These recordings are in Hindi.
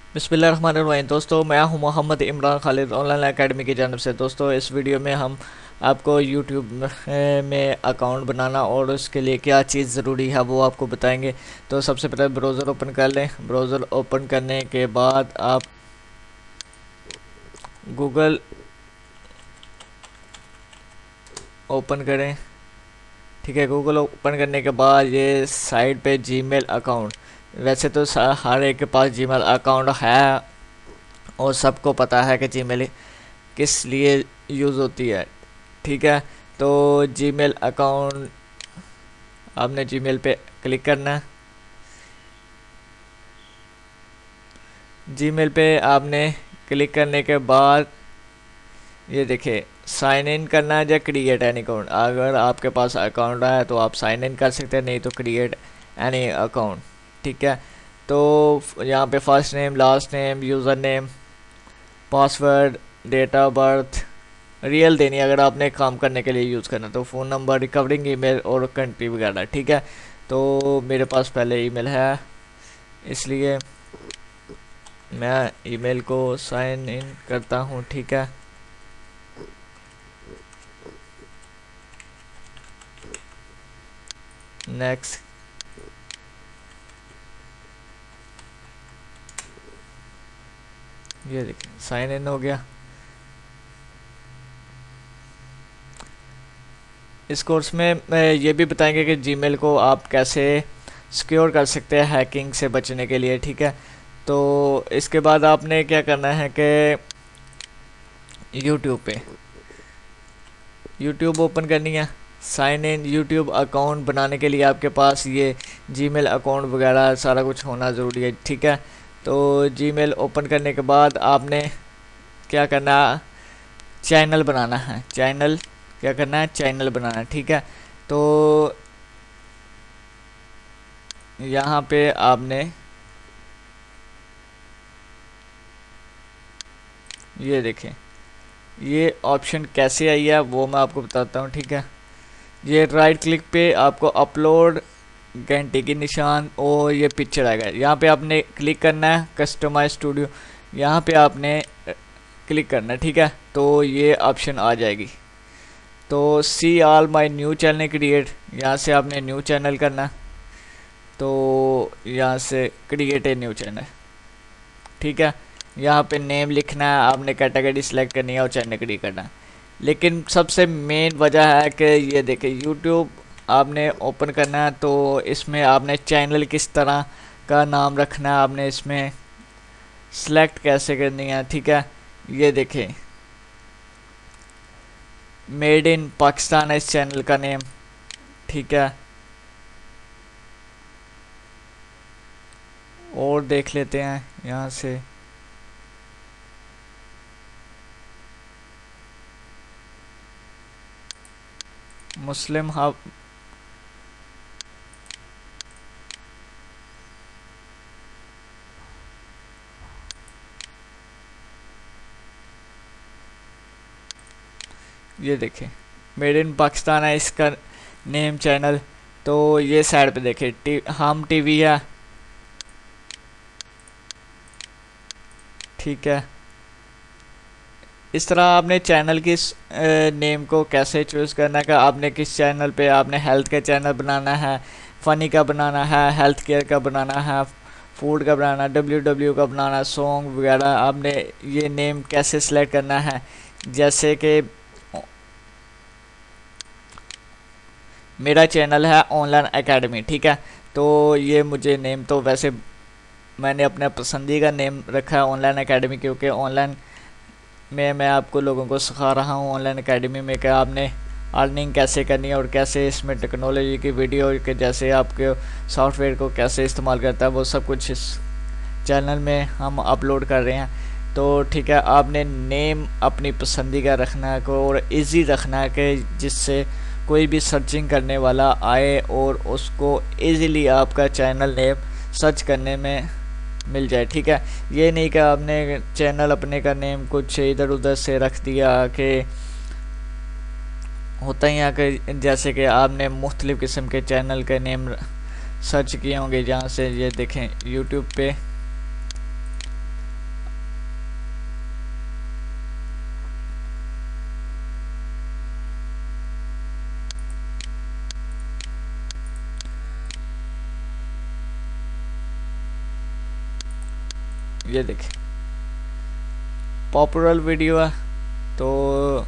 बिस्मिल्लाहिर्रहमानिर्रहीम। दोस्तों, मैं हूं मोहम्मद इमरान खालिद ऑनलाइन एकेडमी की जानब से। दोस्तों, इस वीडियो में हम आपको यूट्यूब में अकाउंट बनाना और उसके लिए क्या चीज़ ज़रूरी है वो आपको बताएंगे। तो सबसे पहले ब्राउज़र ओपन कर लें। ब्राउज़र ओपन करने के बाद आप गूगल ओपन करें। ठीक है, गूगल ओपन करने के बाद ये साइड पे जीमेल अकाउंट, वैसे तो हर एक के पास जीमेल अकाउंट है और सबको पता है कि जीमेल किस लिए यूज़ होती है। ठीक है, तो जीमेल अकाउंट आपने जीमेल पे क्लिक करना है। जीमेल पे आपने क्लिक करने के बाद ये देखिए, साइन इन करना है या क्रिएट एन अकाउंट। अगर आपके पास अकाउंट है तो आप साइन इन कर सकते हैं, नहीं तो क्रिएट एनी अकाउंट। ठीक है, तो यहाँ पे first name, last name, user name, password, date of birth, real देनी अगर आपने काम करने के लिए यूज़ करना, तो फ़ोन नंबर, रिकवरिंग ईमेल और कंट्री वगैरह। ठीक है, तो मेरे पास पहले ईमेल है, इसलिए मैं ईमेल को साइन इन करता हूँ। ठीक है, नेक्स्ट। ये देखिए, साइन इन हो गया। इस कोर्स में ये भी बताएंगे कि जीमेल को आप कैसे सिक्योर कर सकते हैं हैकिंग से बचने के लिए। ठीक है, तो इसके बाद आपने क्या करना है कि यूट्यूब ओपन करनी है। साइन इन यूट्यूब अकाउंट बनाने के लिए आपके पास ये जीमेल अकाउंट वगैरह सारा कुछ होना ज़रूरी है। ठीक है, तो जीमेल ओपन करने के बाद आपने क्या करना है, चैनल बनाना है। क्या करना है, चैनल बनाना है। ठीक है, तो यहाँ पे आपने ये देखें, ये ऑप्शन कैसे आई है वो मैं आपको बताता हूँ। ठीक है, ये राइट क्लिक पे आपको अपलोड घंटे की निशान और ये पिक्चर आएगा, यहाँ पे आपने क्लिक करना है, कस्टमाइज स्टूडियो यहाँ पे आपने क्लिक करना है। ठीक है, तो ये ऑप्शन आ जाएगी। तो see all my new channel create, यहाँ से आपने न्यू चैनल करना है, तो यहाँ से क्रिएट ए न्यू चैनल। ठीक है, यहाँ पे नेम लिखना है, आपने कैटेगरी सिलेक्ट करनी है और चैनल क्रिएट करना है। लेकिन सबसे मेन वजह है कि ये देखिए, यूट्यूब आपने ओपन करना है तो इसमें आपने चैनल किस तरह का नाम रखना है, आपने इसमें सिलेक्ट कैसे करनी है। ठीक है, ये देखें, मेड इन पाकिस्तान है इस चैनल का नेम। ठीक है, और देख लेते हैं यहाँ से। मुस्लिम हब, ये देखें, मेड इन पाकिस्तान है इसका नेम चैनल। तो ये साइड पे देखें, हम टीवी है। ठीक है, इस तरह आपने चैनल की नेम को कैसे चूज़ करना है कि आपने किस चैनल पे, आपने हेल्थ का चैनल बनाना है, फ़नी का बनाना है, हेल्थ केयर का बनाना है, फूड का बनाना है, डब्ल्यू का बनाना है, सॉन्ग वगैरह, आपने ये नेम कैसे सिलेक्ट करना है। जैसे कि मेरा चैनल है ऑनलाइन एकेडमी। ठीक है, तो ये मुझे नेम तो वैसे मैंने अपना पसंदीदा नेम रखा है ऑनलाइन एकेडमी, क्योंकि ऑनलाइन में मैं आपको लोगों को सिखा रहा हूँ ऑनलाइन एकेडमी में कि आपने अर्निंग कैसे करनी है और कैसे इसमें टेक्नोलॉजी की वीडियो के जैसे आपके सॉफ्टवेयर को कैसे इस्तेमाल करता है वो सब कुछ इस चैनल में हम अपलोड कर रहे हैं। तो ठीक है, आपने नेम अपनी पसंदीदा रखना है और इजी रखना है कि जिससे कोई भी सर्चिंग करने वाला आए और उसको इजीली आपका चैनल नेम सर्च करने में मिल जाए। ठीक है, ये नहीं कि आपने चैनल अपने का नेम कुछ इधर उधर से रख दिया कि होता ही है कि जैसे कि आपने मुख्तलिफ़ किस्म के चैनल के नेम सर्च किए होंगे। जहाँ से ये देखें यूट्यूब पे ये देखिए पॉपुलर वीडियो है, तो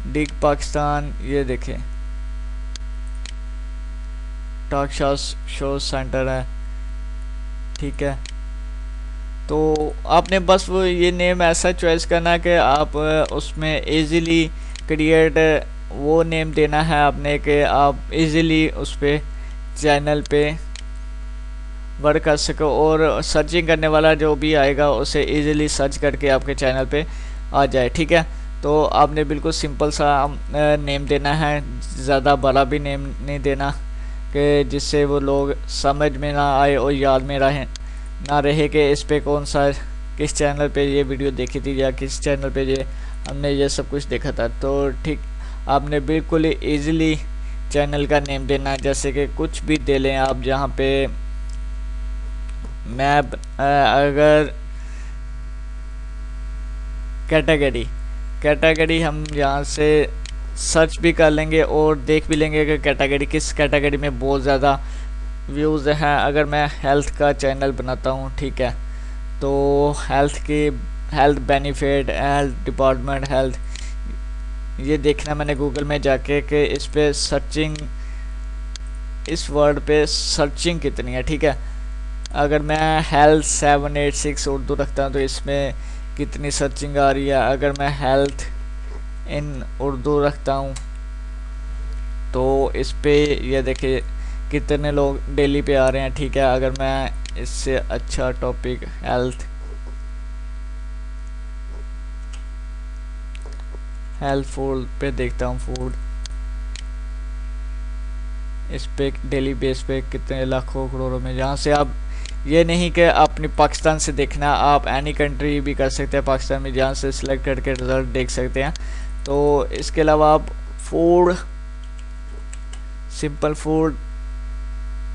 डिग पाकिस्तान, ये देखें टॉक शो सेंटर है, ठीक है। तो आपने बस वो ये नेम ऐसा चॉइस करना है कि आप उसमें इजीली क्रिएट वो नेम देना है आपने कि आप इजीली उस पर चैनल पे वर्क कर सको और सर्चिंग करने वाला जो भी आएगा उसे इजीली सर्च करके आपके चैनल पे आ जाए, ठीक है। तो आपने बिल्कुल सिंपल सा नेम देना है, ज़्यादा बड़ा भी नेम नहीं देना कि जिससे वो लोग समझ में ना आए और याद में ना रहे कि इस पे कौन सा किस चैनल पे ये वीडियो देखी थी या किस चैनल पे ये हमने ये सब कुछ देखा था। तो ठीक आपने बिल्कुल ईज़िली चैनल का नेम देना, जैसे कि कुछ भी दे लें आप, जहाँ पे मैं अगर कैटेगरी हम यहाँ से सर्च भी कर लेंगे और देख भी लेंगे कि कैटेगरी किस कैटेगरी में बहुत ज़्यादा व्यूज़ हैं। अगर मैं हेल्थ का चैनल बनाता हूँ, ठीक है, तो health benefit, health department, health, ये देखना मैंने गूगल में जाके कि इस पे सर्चिंग, इस वर्ड पे सर्चिंग कितनी है, ठीक है। अगर मैं हेल्थ 786 उर्दू रखता हूँ तो इसमें कितनी सर्चिंग आ रही है। अगर मैं हेल्थ इन उर्दू रखता हूँ तो इस पे ये देखिए कितने लोग डेली पे आ रहे हैं, ठीक है। अगर मैं इससे अच्छा टॉपिक हेल्थ फूड पे देखता हूँ, फूड, इस पे डेली बेस पे कितने लाखों करोड़ों में, जहाँ से आप ये नहीं कि अपनी पाकिस्तान से देखना, आप एनी कंट्री भी कर सकते हैं पाकिस्तान में, जहाँ से सिलेक्ट करके रिज़ल्ट देख सकते हैं। तो इसके अलावा आप फूड, सिंपल फूड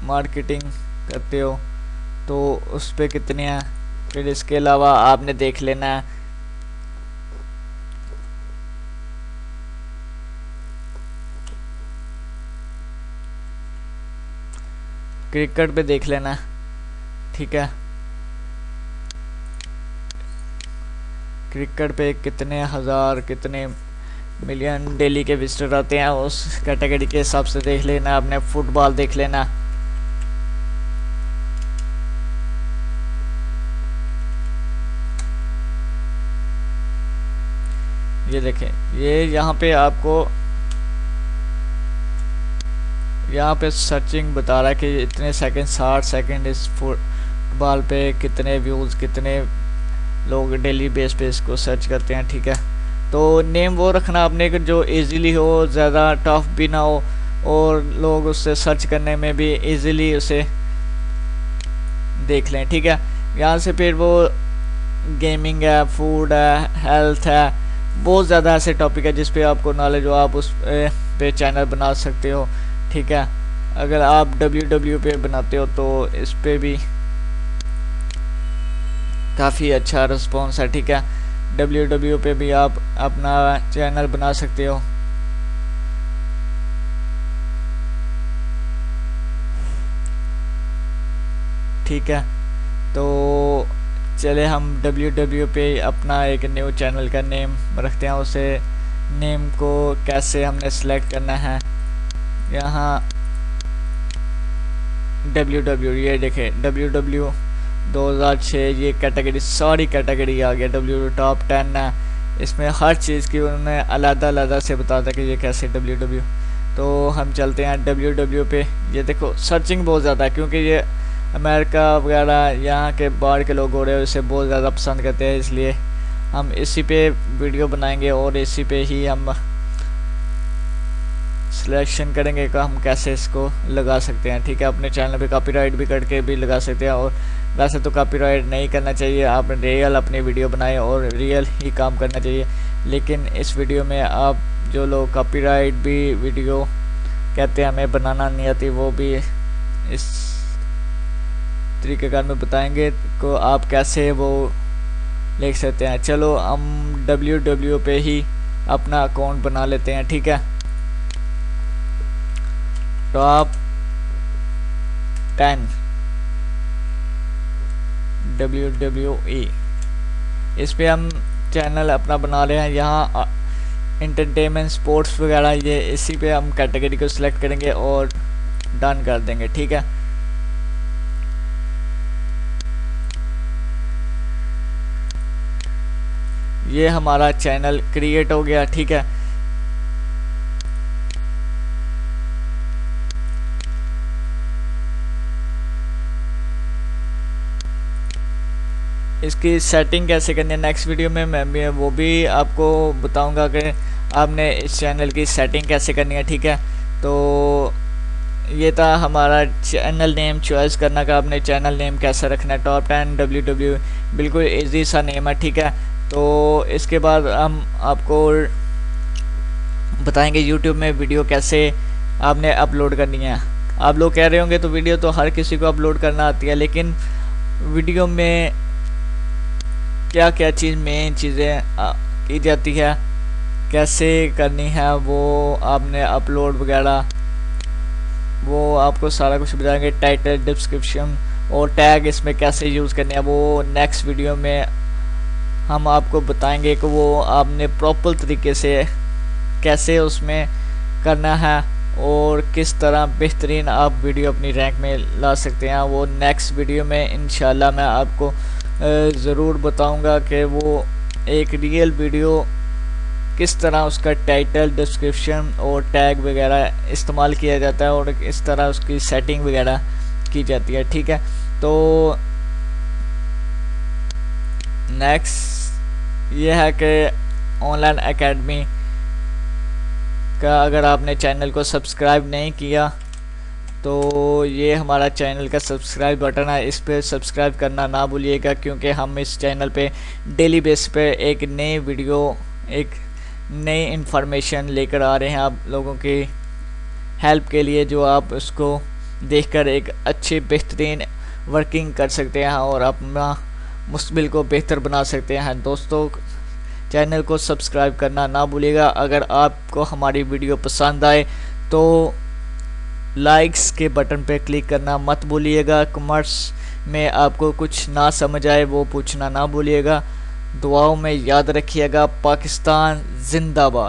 मार्केटिंग करते हो तो उस पर कितने हैं। फिर इसके अलावा आपने देख लेना है क्रिकेट पे देख लेना, ठीक है। क्रिकेट पे कितने हज़ार कितने मिलियन डेली के विजिटर आते हैं, उस कैटेगरी के हिसाब से देख लेना। आपने फुटबॉल देख लेना, ये देखें, ये यहाँ पे आपको यहाँ पे सर्चिंग बता रहा है कि इतने सेकंड, 60 सेकंड इस फुटबॉल पे कितने व्यूज़, कितने लोग डेली बेस पे इसको सर्च करते हैं, ठीक है। तो नेम वो रखना आपने कि जो इजीली हो, ज़्यादा टफ भी ना हो और लोग उससे सर्च करने में भी इजीली उसे देख लें, ठीक है। यहाँ से फिर वो गेमिंग है, फूड है, हेल्थ है, बहुत ज़्यादा ऐसे टॉपिक है जिस पे आपको नॉलेज हो, आप उस पे चैनल बना सकते हो, ठीक है। अगर आप www पे बनाते हो तो इस पे भी काफ़ी अच्छा रिस्पॉन्स है, ठीक है। www पे भी आप अपना चैनल बना सकते हो, ठीक है। तो चले हम www पे अपना एक न्यू चैनल का नेम रखते हैं। उसे नेम को कैसे हमने सेलेक्ट करना है, यहाँ www, ये देखें www 2006, ये कैटेगरी, सारी कैटेगरी आ गया। www टॉप 10 है, इसमें हर चीज़ की उन्होंने अलग से बता था कि ये कैसे www। तो हम चलते हैं www पे। ये देखो सर्चिंग बहुत ज़्यादा है क्योंकि ये अमेरिका वगैरह यहाँ के बाहर के लोग हो रहे हैं, इसे बहुत ज़्यादा पसंद करते हैं, इसलिए हम इसी पे वीडियो बनाएंगे और इसी पे ही हम सिलेक्शन करेंगे कि हम कैसे इसको लगा सकते हैं, ठीक है। अपने चैनल पे कॉपीराइट भी करके भी लगा सकते हैं, और वैसे तो कॉपीराइट नहीं करना चाहिए, आप रियल अपनी वीडियो बनाएं और रियल ही काम करना चाहिए। लेकिन इस वीडियो में आप जो लोग कॉपीराइट भी वीडियो कहते हैं हमें बनाना नहीं आती, वो भी इस तरीक़ेकार में बताएंगे को आप कैसे वो लिख सकते हैं। चलो हम www पे ही अपना अकाउंट बना लेते हैं, ठीक है। Top 10 WWE। इस पे हम चैनल अपना बना रहे हैं। यहाँ इंटरटेनमेंट स्पोर्ट्स वगैरह ये इसी पे हम कैटेगरी को सिलेक्ट करेंगे और डन कर देंगे। ठीक है, ये हमारा चैनल क्रिएट हो गया। ठीक है, इसकी सेटिंग कैसे करनी है नेक्स्ट वीडियो में मैं भी वो भी आपको बताऊंगा कि आपने इस चैनल की सेटिंग कैसे करनी है। ठीक है, तो ये था हमारा चैनल नेम चॉइस करना का, आपने चैनल नेम कैसा रखना है। टॉप 10 WWE बिल्कुल इजी सा नेम है। ठीक है, तो इसके बाद हम आपको बताएंगे यूट्यूब में वीडियो कैसे आपने अपलोड करनी है। आप लोग कह रहे होंगे तो वीडियो तो हर किसी को अपलोड करना आती है, लेकिन वीडियो में क्या क्या चीज़ मेन चीज़ें की जाती है, कैसे करनी है, वो आपने अपलोड वगैरह वो आपको सारा कुछ बताएंगे। टाइटल, डिस्क्रिप्शन और टैग इसमें कैसे यूज़ करने हैं वो नेक्स्ट वीडियो में हम आपको बताएंगे कि वो आपने प्रॉपर तरीके से कैसे उसमें करना है और किस तरह बेहतरीन आप वीडियो अपनी रैंक में ला सकते हैं। वो नेक्स्ट वीडियो में इंशाल्लाह मैं आपको ज़रूर बताऊंगा कि वो एक रियल वीडियो किस तरह उसका टाइटल, डिस्क्रिप्शन और टैग वगैरह इस्तेमाल किया जाता है और इस तरह उसकी सेटिंग वगैरह की जाती है। ठीक है, तो नेक्स्ट ये है कि ऑनलाइन एकेडमी का अगर आपने चैनल को सब्सक्राइब नहीं किया तो ये हमारा चैनल का सब्सक्राइब बटन है, इस पर सब्सक्राइब करना ना भूलिएगा, क्योंकि हम इस चैनल पे डेली बेस पे एक नई वीडियो, एक नई इंफॉर्मेशन लेकर आ रहे हैं आप लोगों की हेल्प के लिए, जो आप उसको देखकर एक अच्छी बेहतरीन वर्किंग कर सकते हैं और अपना मुस्तकबिल को बेहतर बना सकते हैं। दोस्तों, चैनल को सब्सक्राइब करना ना भूलिएगा। अगर आपको हमारी वीडियो पसंद आए तो लाइक्स के बटन पे क्लिक करना मत भूलिएगा। कमेंट्स में आपको कुछ ना समझ आए वो पूछना ना भूलिएगा। दुआओं में याद रखिएगा। पाकिस्तान जिंदाबाद।